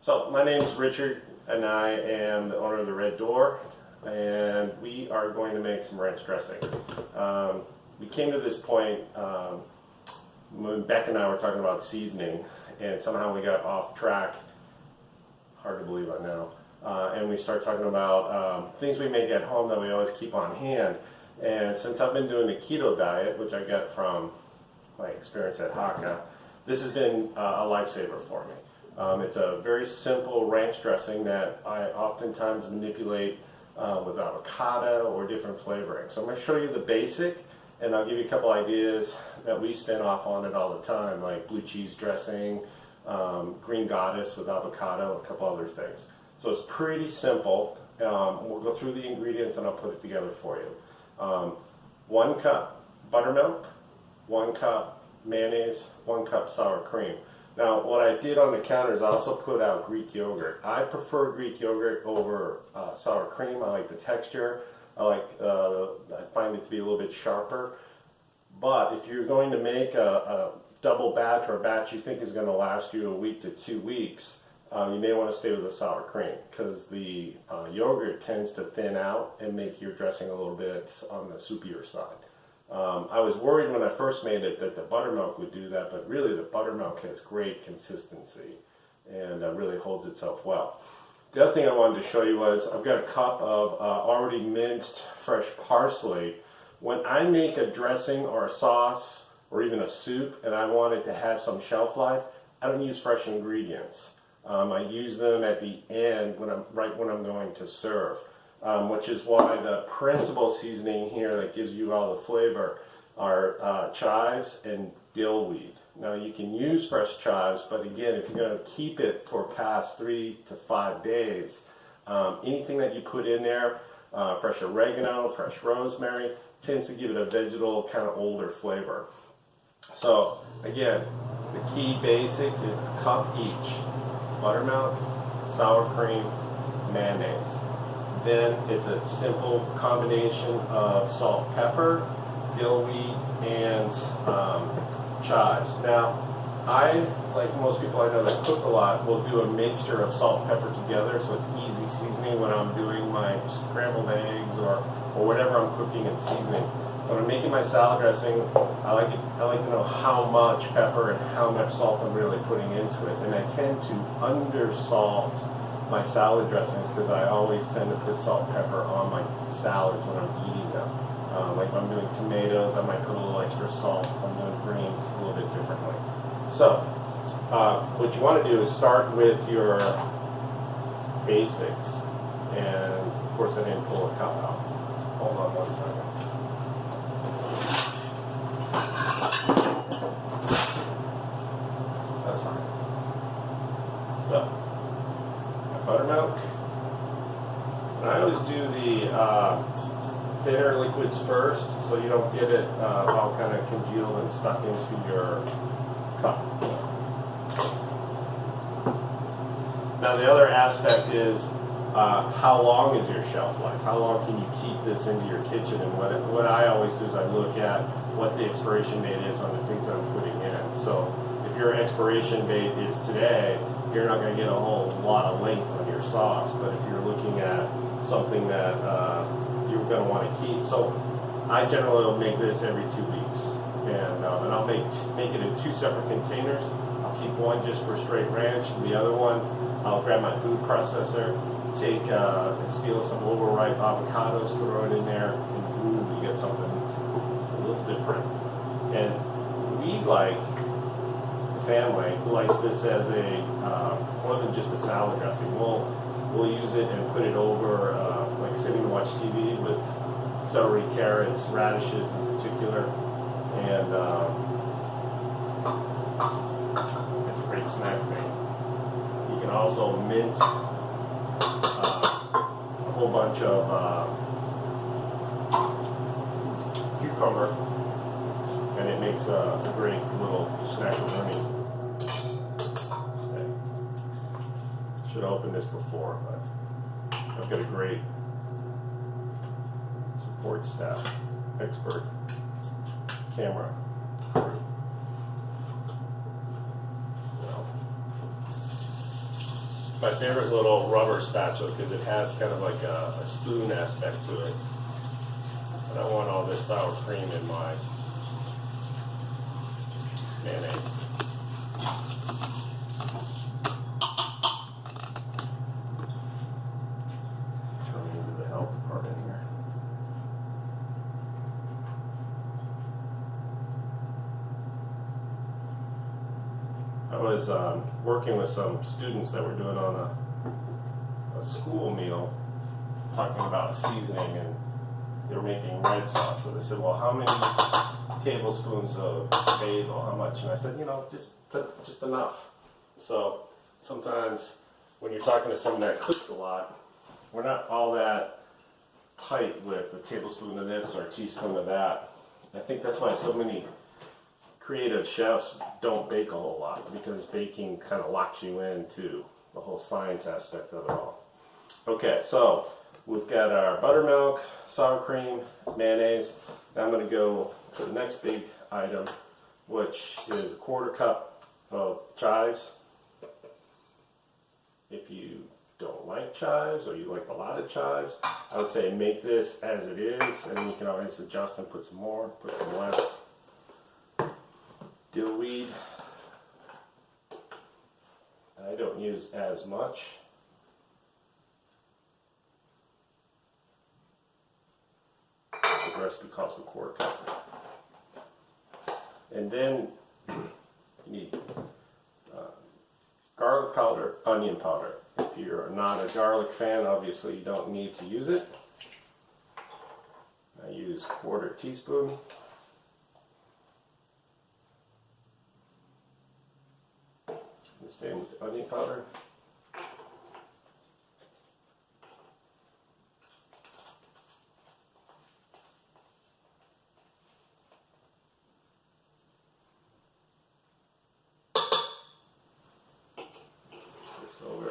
So my name is Richard and I am the owner of the Red Door, and we are going to make some ranch dressing. We came to this point when Beck and I were talking about seasoning, and somehow we got off track. Hard to believe right now. And we started talking about things we make at home that we always keep on hand. And since I've been doing the keto diet, which I get from my experience at Haka, this has been a lifesaver for me. It's a very simple ranch dressing that I oftentimes manipulate with avocado or different flavoring. So I'm going to show you the basic, and I'll give you a couple ideas that we spin off on it all the time, like blue cheese dressing, green goddess with avocado, a couple other things. So it's pretty simple. We'll go through the ingredients and I'll put it together for you. 1 cup buttermilk, 1 cup mayonnaise, 1 cup sour cream. Now, what I did on the counter is I also put out Greek yogurt. I prefer Greek yogurt over sour cream. I like the texture. I find it to be a little bit sharper. But if you're going to make a double batch or a batch you think is going to last you a week to 2 weeks, you may want to stay with the sour cream because the yogurt tends to thin out and make your dressing a little bit on the soupier side. I was worried when I first made it that the buttermilk would do that, but really the buttermilk has great consistency and really holds itself well. The other thing I wanted to show you was I've got a cup of already minced fresh parsley. When I make a dressing or a sauce or even a soup and I want it to have some shelf life, I don't use fresh ingredients. I use them at the end right when I'm going to serve. Which is why the principal seasoning here that gives you all the flavor are chives and dill weed. Now you can use fresh chives, but again, if you're going to keep it for past 3 to 5 days, anything that you put in there, fresh oregano, fresh rosemary, tends to give it a vegetal kind of older flavor. So again, the key basic is a cup each: buttermilk, sour cream, mayonnaise. Then it's a simple combination of salt, pepper, dill weed, and chives. Now, I, like most people I know that cook a lot, will do a mixture of salt and pepper together, so it's easy seasoning when I'm doing my scrambled eggs or whatever I'm cooking and seasoning. When I'm making my salad dressing, I like to know how much pepper and how much salt I'm really putting into it, and I tend to undersalt my salad dressings because I always tend to put salt and pepper on my salads when I'm eating them. Like if I'm doing tomatoes, I might put a little extra salt. If I'm doing greens, a little bit differently. So, what you want to do is start with your basics. And of course, I didn't pull a cup out. Hold on 1 second. That's fine. So, buttermilk. And I always do the thinner liquids first so you don't get it all kind of congealed and stuck into your cup. Now the other aspect is how long is your shelf life? How long can you keep this into your kitchen? And what I always do is I look at what the expiration date is on the things that I'm putting in. So if your expiration date is today, you're not going to get a whole lot of length on your sauce. But if you're looking at something that you're going to want to keep, so I generally will make this every 2 weeks, and I'll make it in 2 separate containers. I'll keep one just for straight ranch, and the other one I'll grab my food processor, steal some overripe avocados, throw it in there, and boom, you get something a little different. And we like family who likes this as a more than just a salad dressing. We'll use it and put it over like sitting to watch TV with celery, carrots, radishes in particular, and it's a great snack thing. You can also mince a whole bunch of cucumber, and it makes a great little snack for me. Should have opened this before, but I've got a great support staff, expert camera crew. So my favorite little rubber spatula because it has kind of like a spoon aspect to it. I don't want all this sour cream in my mayonnaise. Turning into the health department here. I was working with some students that were doing on a school meal, talking about seasoning, and they were making red sauce. So they said, well, how many tablespoons of basil, how much? And I said, just enough. So sometimes when you're talking to someone that cooks a lot, we're not all that tight with a tablespoon of this or a teaspoon of that. I think that's why so many creative chefs don't bake a whole lot, because baking kind of locks you into the whole science aspect of it all. Okay, so we've got our buttermilk, sour cream, mayonnaise. Now I'm going to go to the next big item, which is a 1/4 cup of chives. If you don't like chives or you like a lot of chives, I would say make this as it is, and you can always adjust and put some more, put some less. Dill weed, I don't use as much. The recipe calls for 1/4 cup. And then you need garlic powder, onion powder. If you're not a garlic fan, obviously you don't need to use it. I use 1/4 teaspoon. The same with the onion powder.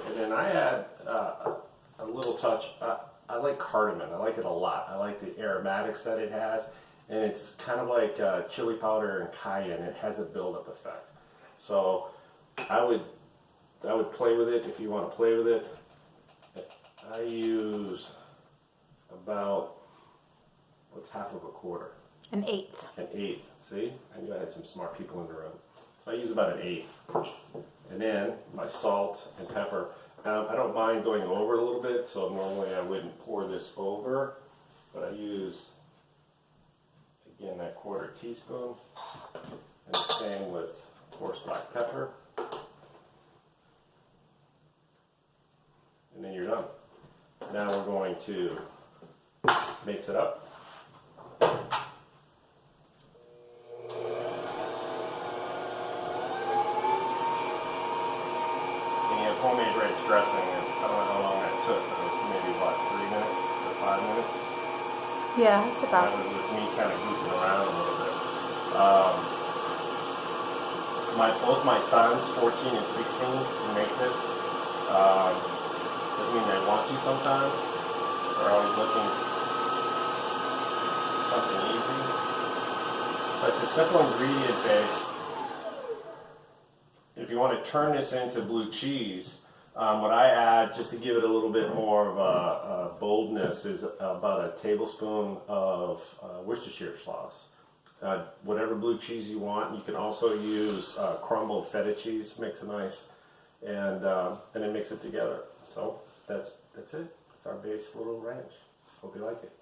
And then I add a little touch. I like cardamom. I like it a lot. I like the aromatics that it has, and it's kind of like chili powder and cayenne. It has a build-up effect. So I would play with it if you want to play with it. I use about, what's half of a quarter? An eighth. An eighth. See? I knew I had some smart people in the room. So I use about an eighth. And then my salt and pepper. I don't mind going over a little bit, so normally I wouldn't pour this over, but I use, again, that 1/4 teaspoon. And the same with coarse black pepper. And then you're done. Now we're going to mix it up. Homemade ranch dressing, and I don't know how long that took, but it was maybe, 3 minutes to 5 minutes? Yeah, it's about. That was with me kind of goofing around a little bit. Both my sons, 14 and 16, can make this. Doesn't mean they want to sometimes. They're always looking for something easy. But it's a simple ingredient base. If you want to turn this into blue cheese, what I add, just to give it a little bit more of a boldness, is about a tablespoon of Worcestershire sauce. Whatever blue cheese you want. You can also use crumbled feta cheese, makes it nice, and then mix it together. So that's it. It's our base little ranch. Hope you like it.